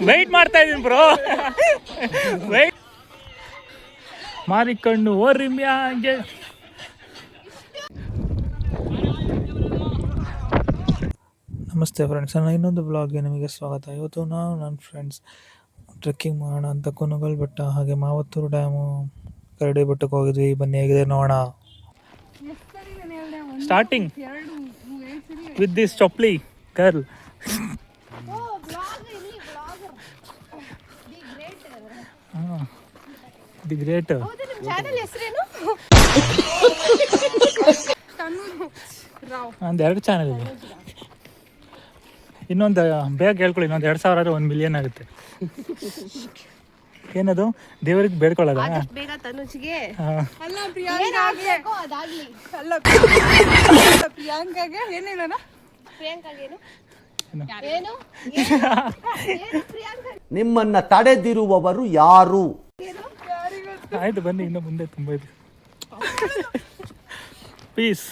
Weight ಮಾಡ್ತಾ ಇದೀನಿ bro. Weight ಮಾರಿಕೊಂಡು ಓರಿಮ್ಯಾಗೆ. ನಮಸ್ತೆ ಫ್ರೆಂಡ್ಸ್, ನನ್ನ ಇನ್ನೊಂದು ಬ್ಲಾಗ್ಗೆ ನಿಮಗೆ ಸ್ವಾಗತ. ಇವತ್ತು ನಾವು ನನ್ನ ಫ್ರೆಂಡ್ಸ್ ಟ್ರೆಕ್ಕಿಂಗ್ ಮಾಡೋಣ ಅಂತ ಕುನಗಲ್ ಬೆಟ್ಟ ಹಾಗೆ ಮಾವತ್ತೂರು ಡ್ಯಾಮು ಕರಡಿ ಬೆಟ್ಟಕ್ಕೆ ಹೋಗಿದ್ವಿ. ಬನ್ನಿ ಹೇಗಿದೆ ನೋಡೋಣ. ಸ್ಟಾರ್ಟಿಂಗ್ ವಿತ್ ದಿಸ್ ಚೊಪ್ಲಿ ಗರ್ಲ್. The great. ಒಂದು 2 ಚಾನಲ್ ಇದೆ. ಇನ್ನೊಂದು ಬೇಗ ಹೇಳ್ಕೊಳ್ಳಿ, ಇನ್ನೊಂದು 2,000 ಆದರೆ 1 ಮಿಲಿಯನ್ ಆಗುತ್ತೆ. ಏನದು ದೇವರಿಗೆ ಬೇಡ್ಕೊಳ್ಳೋದ? ನಿಮ್ಮನ್ನ ತಡೆದಿರುವವರು ಯಾರು? ಆಯ್ತು ಬನ್ನಿ, ಇನ್ನು ಮುಂದೆ ತುಂಬ ಇದೆ. ಪೀಸ್.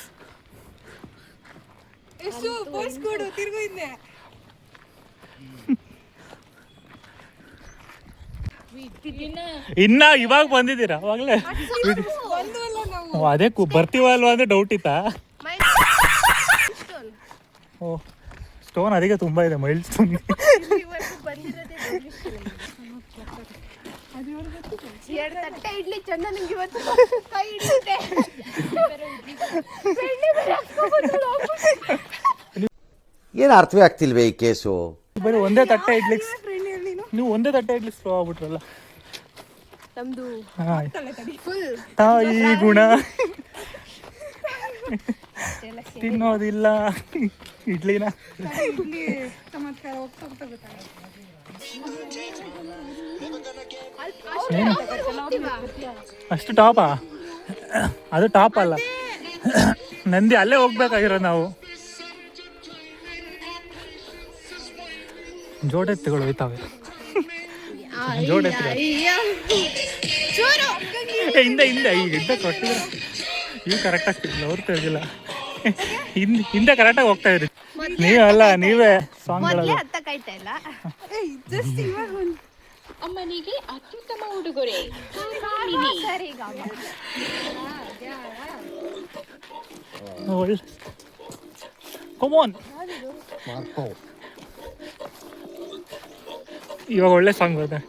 ಇನ್ನ ಇವಾಗ ಬಂದಿದ್ದೀರಾ? ಅವಾಗಲೇ ಅದೇ ಬರ್ತೀವ ಅಲ್ವಾ ಅಂದ್ರೆ ಡೌಟ್ ಇತ್ತಾ? ಓ ಸ್ಟೋನ್ ಅದಕ್ಕೆ ತುಂಬ ಇದೆ. ಮೈಲ್ ಸ್ಟೋನ್ ಏನು ಅರ್ಥವೇ ಆಗ್ತಿಲ್ವೇ ಈ ಕೇಸು? ಬರೀ ಒಂದೇ ತಟ್ಟೆ ಇಡ್ಲಿಕ್ಕೆ ನೀವು ಒಂದೇ ತಟ್ಟೆ ಇಡ್ಲಿಕ್ಕೆ ಸ್ಲೋ ಆಗ್ಬಿಟ್ರಲ್ಲ. ತಾಯಿ ಗುಣ ತಿನ್ನೋದಿಲ್ಲ ಇಡ್ಲಿನ. ಅಷ್ಟು ಟಾಪಾ? ಅದು ಟಾಪ್ ಅಲ್ಲ, ನಂದಿ ಅಲ್ಲೇ ಹೋಗ್ಬೇಕಾಗಿರೋದು ನಾವು. ಜೋಡೆತ್ತುಗಳು ಹೋಯ್ತಾವೆ. ಜೋಡೆತ್ತು ಹಿಂದೆ ಹಿಂದೆ ಹಿಂದೆ ಕೊಟ್ಟಿದ್ರೆ ಇವು ಕರೆಕ್ಟ್ ಆಗ್ತಿರ್ಲಿಲ್ಲ, ಅವ್ರು ತಿರ್ಗಿಲ್ಲ. ಹಿಂದೆ ಕರೆಕ್ಟಾಗಿ ಹೋಗ್ತಾ ಇದ್ರಿ. ನೀವಲ್ಲ, ನೀವೇ ಸಾಂಗ್ ಹೇಳೋದು. ಅಮ್ಮನಿಗೆ ಅತ್ಯುತ್ತಮ ಉಡುಗೊರೆ. ಒಳ್ಳೆ ಕಮಾನ್. ಇವಾಗ ಒಳ್ಳೆ ಸಾಂಗ್ ಬರುತ್ತೆ.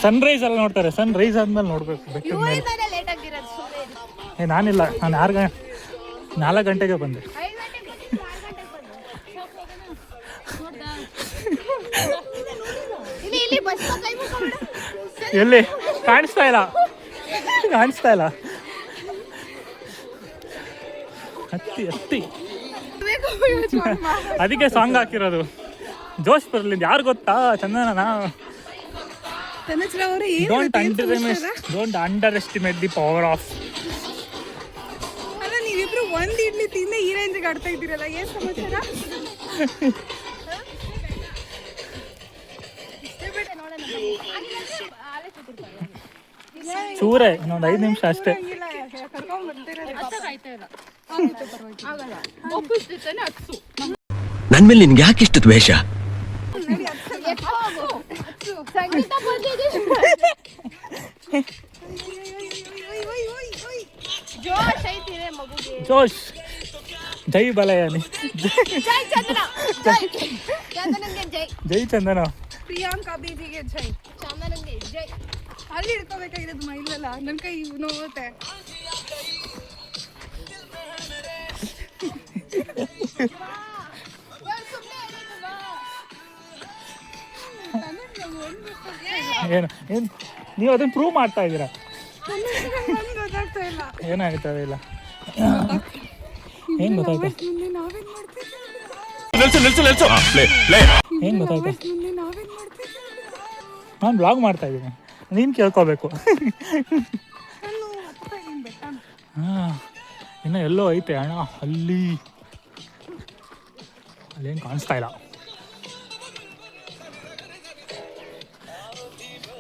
ಸನ್ರೈಸ್ ಎಲ್ಲ ನೋಡ್ತಾರೆ, ಸನ್ರೈಸ್ ಆದ್ಮೇಲೆ ನೋಡ್ಬೇಕು ಬೆಟ್ಟದ ಮೇಲೆ. ನಾನಿಲ್ಲ, ನಾನು 4 ಗಂಟೆಗೆ ಬಂದೆ. ಎಲ್ಲಿ ಕಾಣಿಸ್ತಾ ಇಲ್ಲ, ಹತ್ತಿ ಅದಕ್ಕೆ ಸಾಂಗ್ ಹಾಕಿರೋದು. ಜೋಶ್ ಬರಲಿ. ಯಾರು ಗೊತ್ತಾ? ಚಂದನನಾ? Don't underestimate the power of. ಅಲ್ಲ, ನೀವಿಬ್ರು ಒಂದ್ ಇಡ್ಲಿ ತಿಂದ ಈ ರೇಂಜ್ಗೆ ಆಡ್ತಾ ಇದ್ದೀರಲ್ಲ, ಏನ್ ಸಮಾಚಾರ? ಚೂರೇ ಇನ್ನೊಂದು 5 ನಿಮಿಷ ಅಷ್ಟೇ. ನನ್ ಮೇಲೆ ನಿನ್ಗೆ ಯಾಕೆ ಇಷ್ಟು ದ್ವೇಷ? ಜೋಶ್ ಜೈ ಬಲಯಾನಿ, ಜೈ ಚಂದನ, ಪ್ರಿಯಾಂಕಾ ಬೀದಿಗೆ ಜೈ, ಚಂದನಂಗೆ ಜೈ. ಅಲ್ಲಿ ಹಿಡ್ಕೋಬೇಕಾಗಿರೋದು ಮೈಲಲ್ಲ, ನನ್ನ ಕೈ ನೋವುತ್ತೆ. ಏನು ನೀವು ಅದನ್ನ ಪ್ರೂವ್ ಮಾಡ್ತಾ ಇದ್ದೀರಾ? ಏನಾಗುತ್ತೆ ಇಲ್ಲ. ಏನ್ ಗೊತ್ತಾಯ್ತು? ಏನ್ ಗೊತ್ತಾಯ್ತು? ನಾನು ಬ್ಲಾಗ್ ಮಾಡ್ತಾ ಇದ್ದೀನಿ, ನೀನು ಕೇಳ್ಕೋಬೇಕು. ಹಾಂ, ಇನ್ನು ಎಲ್ಲೋ ಐತೆ ಅಣ್ಣ, ಅಲ್ಲೇನು ಕಾಣಿಸ್ತಾ ಇಲ್ಲ.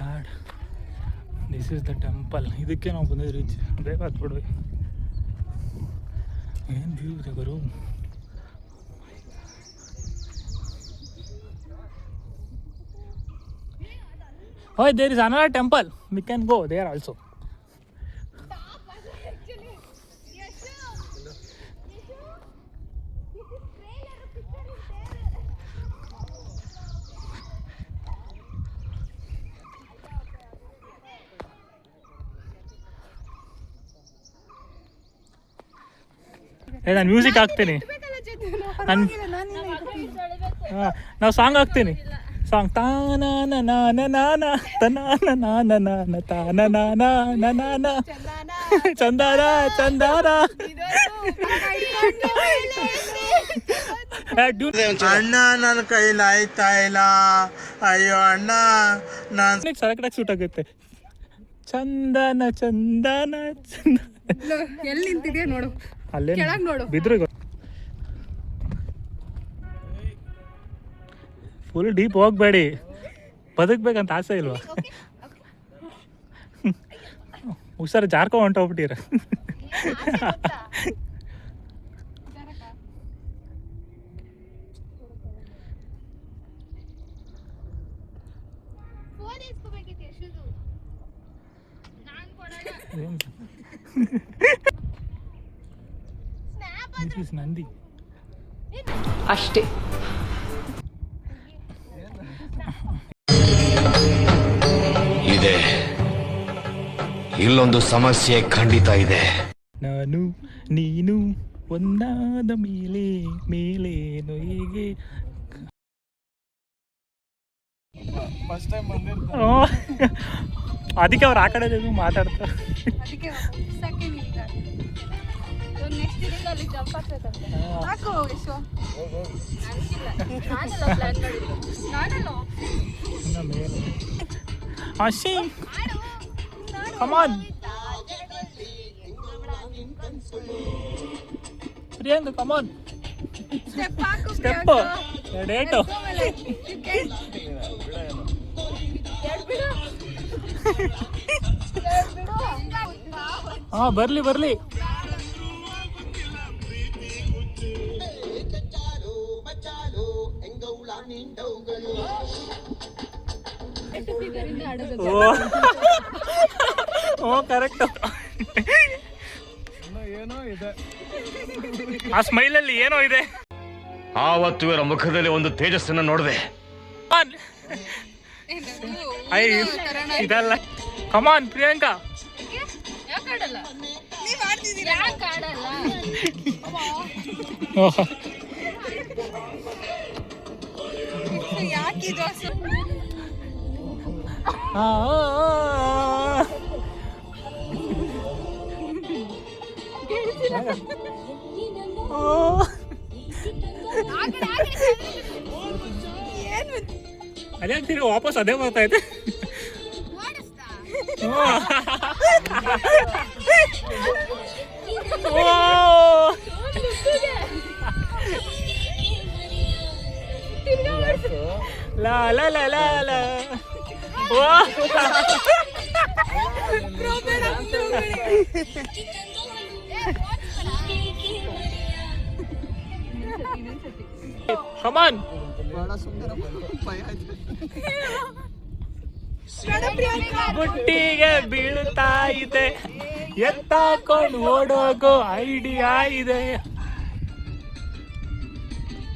God, this is the temple. ಇದಕ್ಕೆ ನಾವು ಬಂದಿದ್ದು ರೀಚ್ ಬೇಗ ಹತ್ಬಿಡ್ಬೇಕು. ಏನು ವ್ಯೂ ಇದೆ ಗುರು. Oh, there is another temple. We can go there also. ನಾನು ಮ್ಯೂಸಿಕ್ ಹಾಕ್ತೀನಿ, ನಾವು ಸಾಂಗ್ ಹಾಕ್ತೀನಿ. ಸಾಂಗ್ ತಾನ ಚಂದಾರ ಚಂದಾರ. ಅಣ್ಣ ನನ್ನ ಕೈಲಿ ಆಯ್ತಾ ಇಲ್ಲ, ಅಯ್ಯೋ ಅಣ್ಣ. ನಾನು ಸರಕಟಾಗಿ ಸೂಟ್ ಆಗುತ್ತೆ. ಚಂದನ ಚಂದನ ಚಂದ. ಎಲ್ಲಿ ನಿಂತಿದ್ಯಾ ನೋಡು, ಅಲ್ಲೇ ಕೆಳಗ್ ನೋಡು. ಬಿದ್ರು ಫುಲ್ ಡೀಪ್ ಹೋಗ್ಬೇಡಿ, ಬದುಕ್ಬೇಕಂತ ಆಸೆ ಇಲ್ವಾ? ಹುಷಾರು ಜಾರ್ಕೊ ಹೊಂಟೋಗ್ಬಿಟ್ಟಿರ. ನಂದಿ ಅಷ್ಟೇ. ಇದೆ, ಇಲ್ಲೊಂದು ಸಮಸ್ಯೆ ಖಂಡಿತ ಇದೆ. ನಾನು ನೀನು ಒಂದಾದ ಮೇಲೆ ಮೇಲೇನು ಹೀಗೆ. ಅದಕ್ಕೆ ಅವ್ರು ಆ ಕಡೆ ಮಾತಾಡ್ತಾರೆ. ಅದಕ್ಕೆ ಸೆಕೆಂಡ್ ಈಗ ನೆಕ್ಸ್ಟ್ ಇದೀಗ ಅಲ್ಲಿ ಜಂಪ್ ಆಗ್ತೈತಂತೆ. ಹಾಕು ವಿಶ್ವ. ನಾನಲ್ಲ ಪ್ಲಾನ್ ಮಾಡಿದ್ದು. ನಾನಲ್ಲ Ashi, come on Priyanka, come on. Step ಹಾಕು. ಸ್ಟೆಪ್ ಡೇಟು. ಹಾ, ಬರ್ಲಿ ಬರ್ಲಿ. ಓ ಕರೆಕ್ಟ್. ಆ ಸ್ಮೈಲಲ್ಲಿ ಏನೋ ಇದೆ. ಆವತ್ತು ಇವರ ಮುಖದಲ್ಲಿ ಒಂದು ತೇಜಸ್ಸನ್ನ ನೋಡಿದೆ. ಇದಲ್ಲ. ಕಮಾನ್ ಪ್ರಿಯಾಂಕಾ. ಯಾಕೆ ಆಡಲ್ಲ? ನೀವ್ ಆಡ್ತಿದ್ದೀರಾ? ಯಾಕೆ ಆಡಲ್ಲ? ಯಾಕೆ ಜೋಸು? ಅದೇ ತಿರ್ಗಿ ವಾಪಸ್ ಅದೇ ಬರ್ತೈತೆ. ಲಾ ಲಾ ಲಾ ಲಾ ಲಾ. Come on. ಬುಟ್ಟಿಗೆ ಬೀಳ್ತಾ ಇದೆ, ಎತ್ತಾಕೊಂಡು ಓಡೋಗೋ ಐಡಿಯಾ ಇದೆ.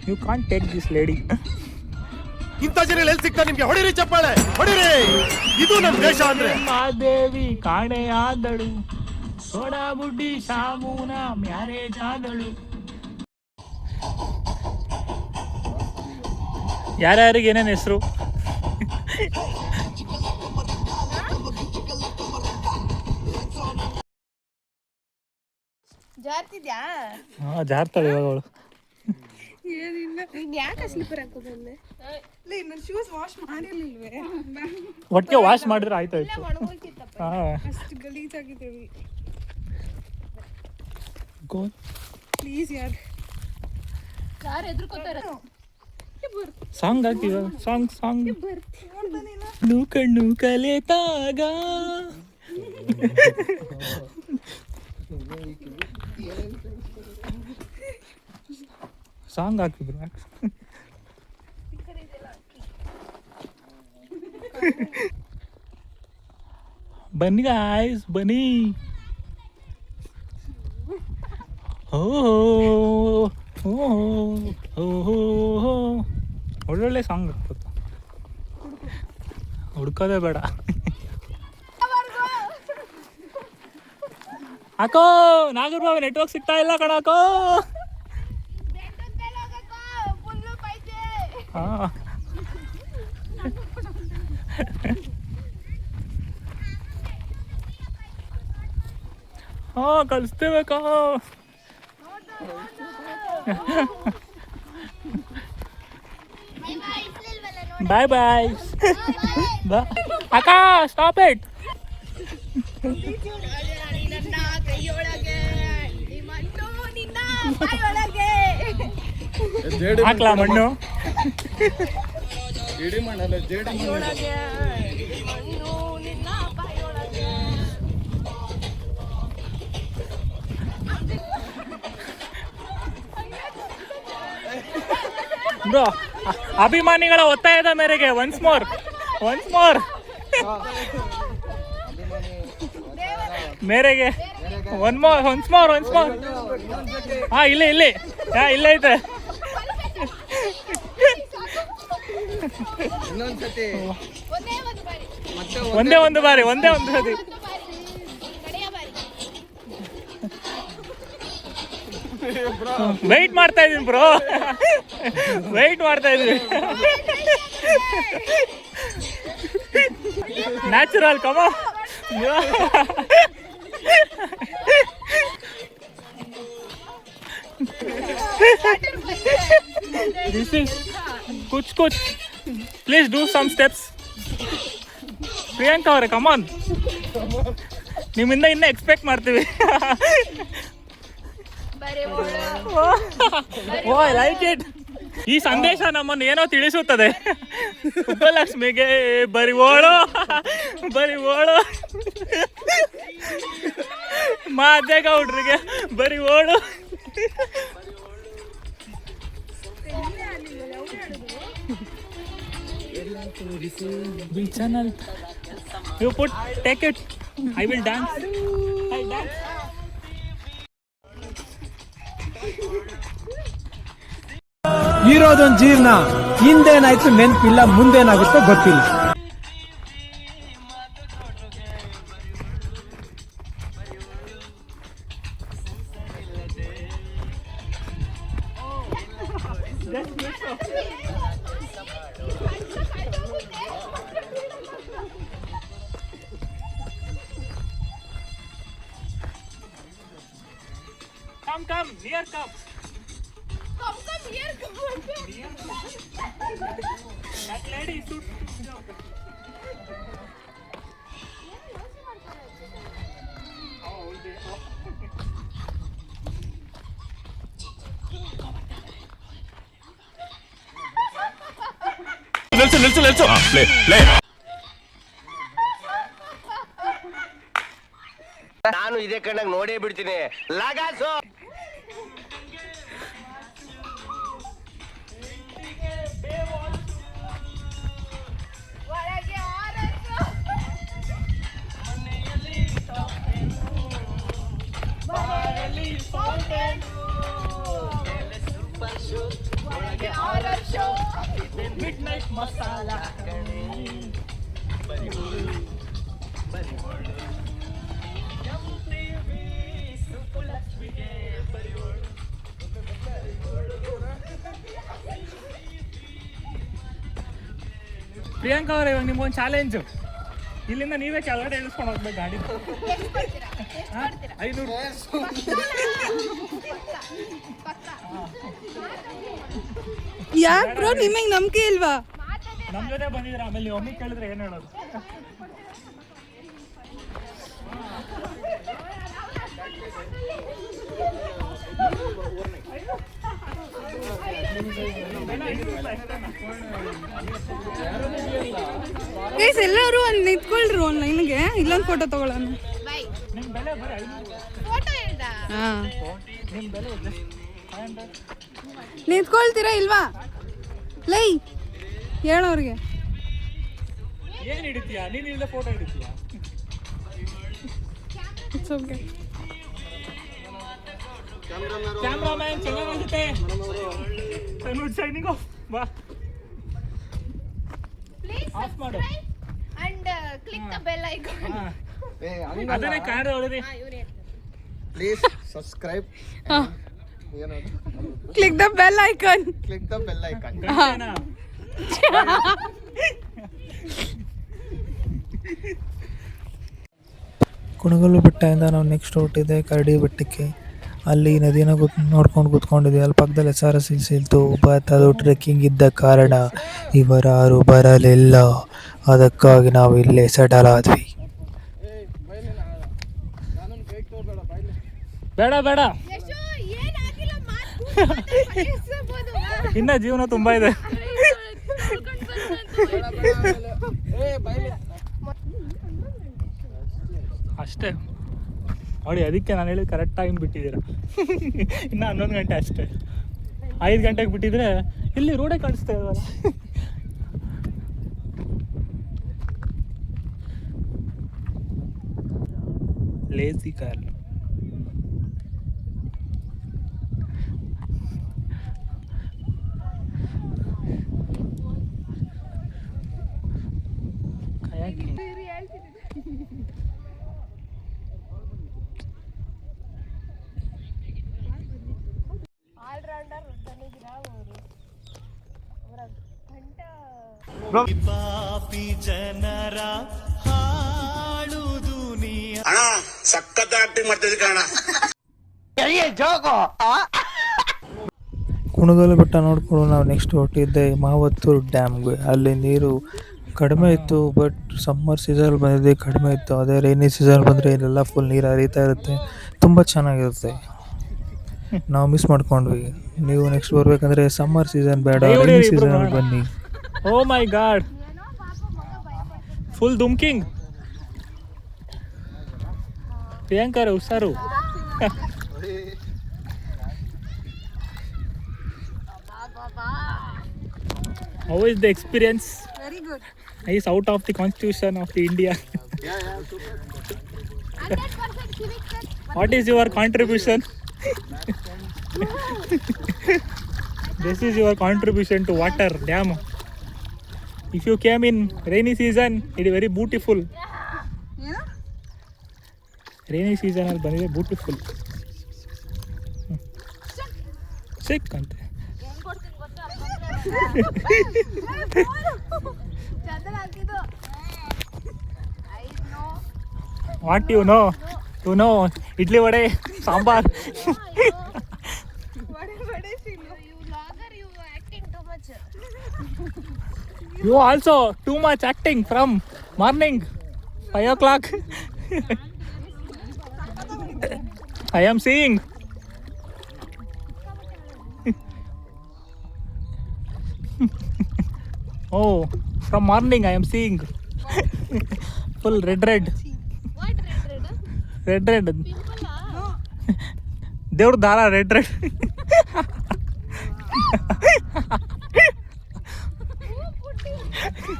You can't take this lady. ಇಂಥ ಜನ ಎಲ್ಲಿ ಸಿಗ್ತಾ ನಿಮ್ಗೆ? ಹೊಡಿರಿ ಚಪ್ಪಾಳೆ, ಹೊಡಿರಿ. ಇದು ನಮ್ಮ ದೇಶ ಅಂದ್ರೆ. ಮಾದೇವಿ ಕಾಣೆಯಾದಳು, ಸೋಡಾ ಬುಡ್ಡಿ ಶಾಮೂನ ಮ್ಯಾರೇಜ್ ಆದಳು. ಯಾರ್ಯಾರಿಗೆ ಏನೇನು ಹೆಸರು? ಜಾರ್ತಿದ್ಯಾ? ಹಾ, ಜಾರ್ತಾಳೆ ಇವಾಗ ಅವಳು. ಏನಿಲ್ಲ, ನೀನ್ ಯಾಕೆ ಸ್ಲಿಪ್ಪರ್ ಹಾಕೋ ಬಂದೆ? ನನ್ನ ಶೂಸ್ ವಾಶ್ ಮಾಡಿರ್ಲಿಲ್ವೇ? ಒಟ್ಟಿಗೆ ವಾಶ್ ಮಾಡಿದ್ರೆ ಆಯ್ತಾಯ್ತು. ಹಾ, ಅಷ್ಟು ಗಲೀಜಾಗಿದ್ದೇವೆ. ಗೋ ಪ್ಲೀಸ್ ಯಾರು ಎದುರ್ಕೋತಾರೆ? ಸಾಂಗ್ ಹಾಕಿವ ಸಾಂಗ್ ನೂ ಕಣ್ಣು ಕಲೆತಾಗ ಸಾಂಗ್ ಹಾಕಿದ್ರು. ಬನ್ನಿ ಗಾಯ್ಸ್ ಬನ್ನಿ. ಒಳ್ಳೊಳ್ಳೆ ಸಾಂಗ್ ಆಗ್ತದೆ, ಹುಡ್ಕೋದೇ ಬೇಡ. ಹಾಕೋ ನಾಗರಬಾಬು, ನೆಟ್ವರ್ಕ್ ಸಿಗ್ತಾ ಇಲ್ಲ ಕಣಾಕೋ. ಕಳಿಸ್ತೇವೆ ಕಾ. ಬಾಯ್ ಬಾಯ್ ಅಕ್ಕ, ಸ್ಟಾಪ್ ಇಟ್. ಹಾಕ್ಲಾ ಮಣ್ಣು? ಬ್ರೋ, ಅಭಿಮಾನಿಗಳ ಒತ್ತಾಯದ ಮೇರೆಗೆ ಒನ್ಸ್ ಮೋರ್ ಮೇರೆಗೆ ಒನ್ಸ್ ಮೋರ್. ಹಾ, ಇಲ್ಲೇ ಐತೆ. ಒಂದೇ ಒಂದು ಸತಿ ವೆಯ್ಟ್ ಮಾಡ್ತಾ ಇದೀನಿ ಬ್ರೋ, ನ್ಯಾಚುರಲ್ ಕಮ. This is kuch. Please do some steps. Priyanka ಅವರೇ, ಕಮಾನ್, ನಿಮ್ಮಿಂದ ಇನ್ನೂ ಎಕ್ಸ್ಪೆಕ್ಟ್ ಮಾಡ್ತೀವಿ. I like it. ಈ ಸಂದೇಶ ನಮ್ಮನ್ನು ಏನೋ ತಿಳಿಸುತ್ತದೆ. ಉಪಲಕ್ಷ್ಮಿಗೆ ಬರಿವೋಳು, ಮಾದೇಗೌಡ್ರಿಗೆ ಬರಿವೋಳು. Channel you put, take it, I will dance. ಇರೋದೊಂದು ಜೀವನ, ಹಿಂದೇನಾಯ್ತು ನೆನ್ಪಿಲ್ಲ, ಮುಂದೇನಾಗುತ್ತೋ ಗೊತ್ತಿಲ್ಲ. Come, near come. Come here, That lady should. ನಿಲ್ಸು. ಪ್ಲೇ. ನಾನು ಇದೇ ಕಣ್ಣಾಗ ನೋಡೇ ಬಿಡ್ತೀನಿ. ಲಗಾಸು Midnight masala. ಪ್ರಿಯಾಂಕಾ ಅವರೇ, ಇವಾಗ ನಿಮ್ಗೊಂದು ಚಾಲೆಂಜು. ಇಲ್ಲಿಂದ ನೀವೇ ಕೆಳಗಡೆ ಇಳಿಸ್ಕೊಂಡು ಹೋಗ್ಬೇಕು ಗಾಡಿ. 500. ಯಾಕೆ ಬ್ರೋ, ನಿಮಗೆ ನಂಬಿಕೆ ಇಲ್ವಾ? ನಮ್ಮ ಜೊತೆ ಬಂದಿದ್ರೆ ಆಮೇಲೆ ನೀವು ಒಮ್ಮಿಗೆ ಕೇಳಿದ್ರೆ ಏನು ಹೇಳೋದು? ಗೈಸ್ ಎಲ್ಲರೂ ಅಲ್ಲಿ ನಿಂತ್ಕೊಳ್ರಿ ಒಂದು ಲೈನ್ಗೆ, ಇಲ್ಲೊಂದು ಫೋಟೋ ತಗೊಳ್ಳೋಣ. ಹಾಂ, ನಿಂತ್ಕೊಳ್ತೀರಾ ಇಲ್ವಾ? ಲೈ ಹೇಳೋರಿಗೆ ಏನು ಹಿಡಿತೀಯಾ ನೀನು? ಇಲ್ಲ ಫೋಟೋ ಹಿಡಿತೀಯಾ? It's okay. ಕ್ಯಾಮ್ರಾಮನ್ ಚೆನ್ನಾಗಿ ಅನ್ಸುತ್ತೆ. ಶೈನಿಂಗ್ ಆಫ್ ಬಾ, ಆಫ್ ಮಾಡು. And click the bell icon. ಅದನ್ನೇ ಕಾಣ್ ಹೊಡೆದಿ. Please subscribe, click the bell icon. Click the bell icon. Kunigal ಬೆಟ್ಟದಿಂದ ನಾವು ನೆಕ್ಸ್ಟ್ ಹೊರಟಿದೆ ಕರಡಿ ಬೆಟ್ಟಕ್ಕೆ. ಅಲ್ಲಿ ನದಿನ ನೋಡ್ಕೊಂಡು ಕೂತ್ಕೊಂಡಿದ್ವಿ. ಅಲ್ಲಿ ಪಕ್ಕದಲ್ಲಿ SRS ಹಿಲ್ಸ್ ಇತ್ತು, ಬಟ್ ಅದು ಟ್ರೆಕ್ಕಿಂಗ್ ಇದ್ದ ಕಾರಣ ಇವರಾರು ಬರಲಿಲ್ಲ. ಅದಕ್ಕಾಗಿ ನಾವು ಇಲ್ಲೇ ಸೆಟಲ್ ಆದ್ವಿ. ಬೇಡ ಬೇಡ, ಇನ್ನ ಜೀವನ ತುಂಬಾ ಇದೆ. ಅಷ್ಟೇ ನೋಡಿ, ಅದಕ್ಕೆ ನಾನು ಹೇಳಿದ ಕರೆಕ್ಟ್ ಟೈಮ್ ಬಿಟ್ಟಿದ್ದೀರಾ. ಇನ್ನು 11 ಗಂಟೆ ಅಷ್ಟೇ. 5 ಗಂಟೆಗೆ ಬಿಟ್ಟಿದ್ರೆ ಇಲ್ಲಿ ರೋಡೇ ಕಾಣಿಸ್ತಾ ಇಲ್ವಲ್ಲ. Lazy car. ಅಣ್ಣ ಸಖತ್ ಆಕ್ಟಿಂಗ್ ಮಾಡ್ತಿದ್ದೆ ಕಣ. ಕುಣಗಲ್ಲು ಬೆಟ್ಟ ನೋಡ್ಕೊಂಡು ನಾವು ನೆಕ್ಸ್ಟ್ ಹೊರಟಿದ್ದೆ ಮಾವತ್ತೂರು ಡ್ಯಾಮ್ಗೆ. ಅಲ್ಲಿ ನೀರು ಕಡಿಮೆ ಇತ್ತು, ಬಟ್ ಸಮ್ಮರ್ ಸೀಸನ್ ಬಂದಿದೆ ಕಡಿಮೆ ಇತ್ತು. ಅದೇ ರೈನಿ ಸೀಸನ್ ಬಂದರೆ ಇಲ್ಲೆಲ್ಲ ಫುಲ್ ನೀರು ಹರಿತಾ ಇರುತ್ತೆ, ತುಂಬ ಚೆನ್ನಾಗಿರುತ್ತೆ. ನಾವು ಮಿಸ್ ಮಾಡ್ಕೊಂಡ್ವಿ. ನೀವು ನೆಕ್ಸ್ಟ್ ಬರ್ಬೇಕಂದ್ರೆ ಸಮ್ಮರ್ ಸೀಸನ್ ಬೇಡ, ರೈನಿ ಸೀಸನ್ ಬನ್ನಿ. ಓ ಮೈ ಗಾಡ್, ಫುಲ್ ದುಮ್ಕಿಂಗ್. ಪ್ರಿಯಾಂಕರ ಹುಷಾರು. How is the experience? Very good. Is out of the constitution of the India. 100% civic sense. What is your contribution? This is your contribution to water dam. If you came in rainy season, it is very beautiful. ಏನು? Rainy season ಅಲ್ಲಿ ಬಂದಿದೆ beautiful. ಸಿಕ್ ಅಂತೆ. What you know? You know idli vade sambar. You also too much acting from morning 5 o'clock. I am seeing. Oh, from morning I am seeing. Full red. What red? Red. Pimple ah? ದೇವ್ರ ದಾರ red.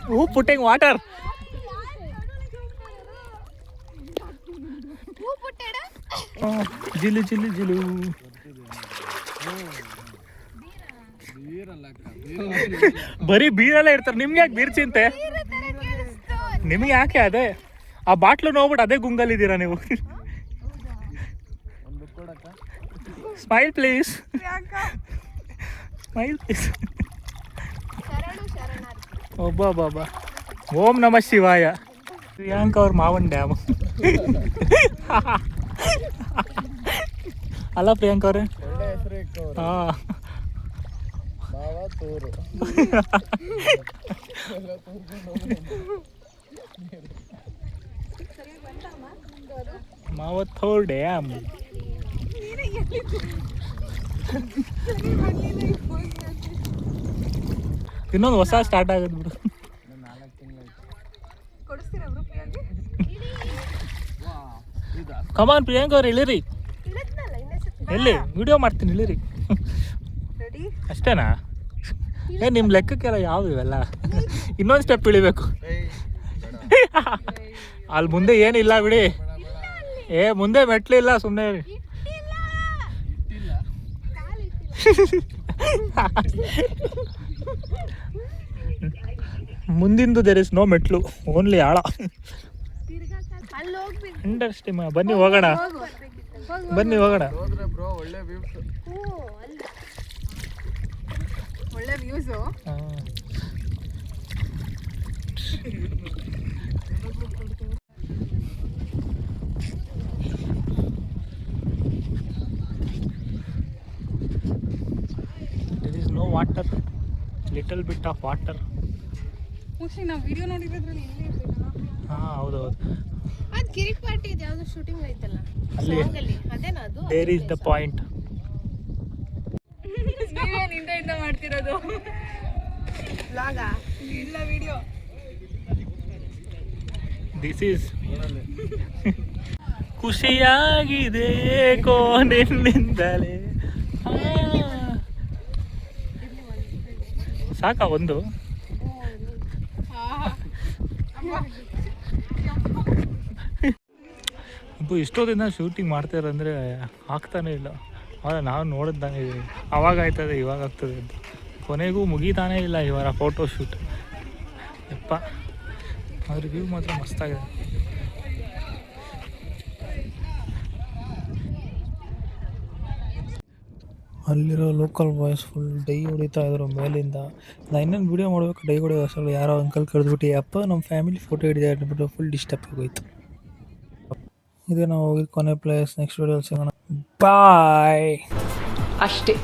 Who putting water? Who put it? Oh, ಜಿಲು. ಬರೀ ಬೀರಲ್ಲೇ ಇರ್ತಾರೆ. ನಿಮ್ಗೆ ಯಾಕೆ beer ಚಿಂತೆ? ನಿಮ್ಗೆ ಯಾಕೆ ಅದೇ ಆ ಬಾಟ್ಲು ನೋಡ್ಬಿಟ್ಟು ಅದೇ ಗುಂಗಲ್ಲಿದ್ದೀರಾ ನೀವು. Smile please, smile please. ಒಬ್ಬ ಓಂ ನಮಃ ಶಿವಾಯ. ಪ್ರಿಯಾಂಕ ಅವ್ರ ಮಾವನ್ ಡ್ಯಾಮ್ ಅಲ್ಲ ಪ್ರಿಯಾಂಕ ಅವ್ರೆ? ಹಾಂ, ಮಾವತ್ತೂರ್ ಡ್ಯಾಮ್. ಇನ್ನೊಂದು ಹೊಸ ಸ್ಟಾರ್ಟ್ ಆಗೋದು ಬಿಡು. ಕೊಡಿಸ್ತೀರಾ ಪ್ರಿಯಾಂಕಿ? ಕಮಾನ್ ಪ್ರಿಯಾಂಕ ಅವ್ರು ಇಳಿರಿ. ಎಲ್ಲಿ ವಿಡಿಯೋ ಮಾಡ್ತೀನಿ ಇಳಿರಿ. ರೆಡಿ? ಅಷ್ಟೇನಾ? ನಿಮ್ಮ ಲೆಕ್ಕಕ್ಕೆಲ್ಲ ಯಾವ್ದು ಇವೆಲ್ಲ? ಇನ್ನೊಂದು ಸ್ಟೆಪ್ ಇಳಿಬೇಕು. ಅಲ್ಲಿ ಮುಂದೆ ಏನಿಲ್ಲ ಬಿಡಿ. ಮುಂದೆ ಮೆಟ್ಲಿಲ್ಲ, ಸುಮ್ಮನೆ ಮುಂದಿಂದು ದೇರ್ ಇಸ್ ನೋ ಮೆಟ್ಲು, ಓನ್ಲಿ ಆಳ. ಅಂಡರ್ಸ್ಟಿಮ್. ಬನ್ನಿ ಹೋಗೋಣ, ಬನ್ನಿ ಹೋಗೋಣ. ಒಳ್ಳೆ views. There is no water, little bit of water. ಖುಷಿ ನಾವು ವಿಡಿಯೋ ನೋಡಿರೋದ್ರಲ್ಲಿ ಇಲ್ಲೇ ಇರ್ಬೇಕಲ್ಲ. ಹೌದೌದು. ಅದು ಕಿರಿಕ್ ಪಾರ್ಟಿ ಇದೆ, ಯಾವ್ದು ಶೂಟಿಂಗ್ ಐತಲ್ಲ ಅಲ್ಲಿ ಅದೇನಾ ಅದು? There is the point. ನೀವೇನು ಇಂದ ಮಾಡ್ತಿರೋದು? ಲಾಗ ಇಲ್ಲ, ವಿಡಿಯೋ. ದಿಸ್ ಈಸ್ ಖುಷಿಯಾಗಿದೆ ನಿನ್ನಿಂದಲೇ. ಸಾಕಾ ಒಂದು? ಇಷ್ಟೊತ್ತಿಂದ ಶೂಟಿಂಗ್ ಮಾಡ್ತಾರಂದರೆ ಆಗ್ತಾನೆ ಇಲ್ಲ. ಆದರೆ ನಾವು ನೋಡಿದ್ದಾನೆ ಇದ್ದೀವಿ, ಅವಾಗ ಆಯ್ತದೆ ಇವಾಗ ಆಗ್ತದೆ ಅಂತ. ಕೊನೆಗೂ ಮುಗಿತಾನೇ ಇಲ್ಲ ಇವರ ಫೋಟೋ ಶೂಟ್. ಯಪ್ಪ, ಅದ್ರ ವ್ಯೂ ಮಾತ್ರ ಮಸ್ತಾಗಿದೆ. ಅಲ್ಲಿರೋ ಲೋಕಲ್ ಬಾಯ್ಸ್ ಫುಲ್ ಡೈ ಹೊಡಿತಾ ಇದ್ರು ಮೇಲಿಂದ. ನಾನು ಇನ್ನೊಂದು ವೀಡಿಯೋ ಮಾಡಬೇಕು, ಡೈ ಹೊಡಿಯೋ ಅಸಲು ಯಾರೋ ಅಂಕಲ್ ಕರೆದ್ಬಿಟ್ಟು ಅಪ್ಪ ನಮ್ಮ ಫ್ಯಾಮಿಲಿ ಫೋಟೋ ಹಿಡಿದೆ ಅಂದ್ಬಿಟ್ಟು ಫುಲ್ ಡಿಸ್ಟರ್ಬ್ ಆಗೋಯ್ತು. ಇದು ನಾವು ಹೋಗಿದ್ದು ಕೊನೆ ಪ್ಲೇಸ್. ನೆಕ್ಸ್ಟ್ ವೀಡಿಯೋಲಿ ಸಿಗೋಣ. ಬಾಯ್. ಅಷ್ಟೇ.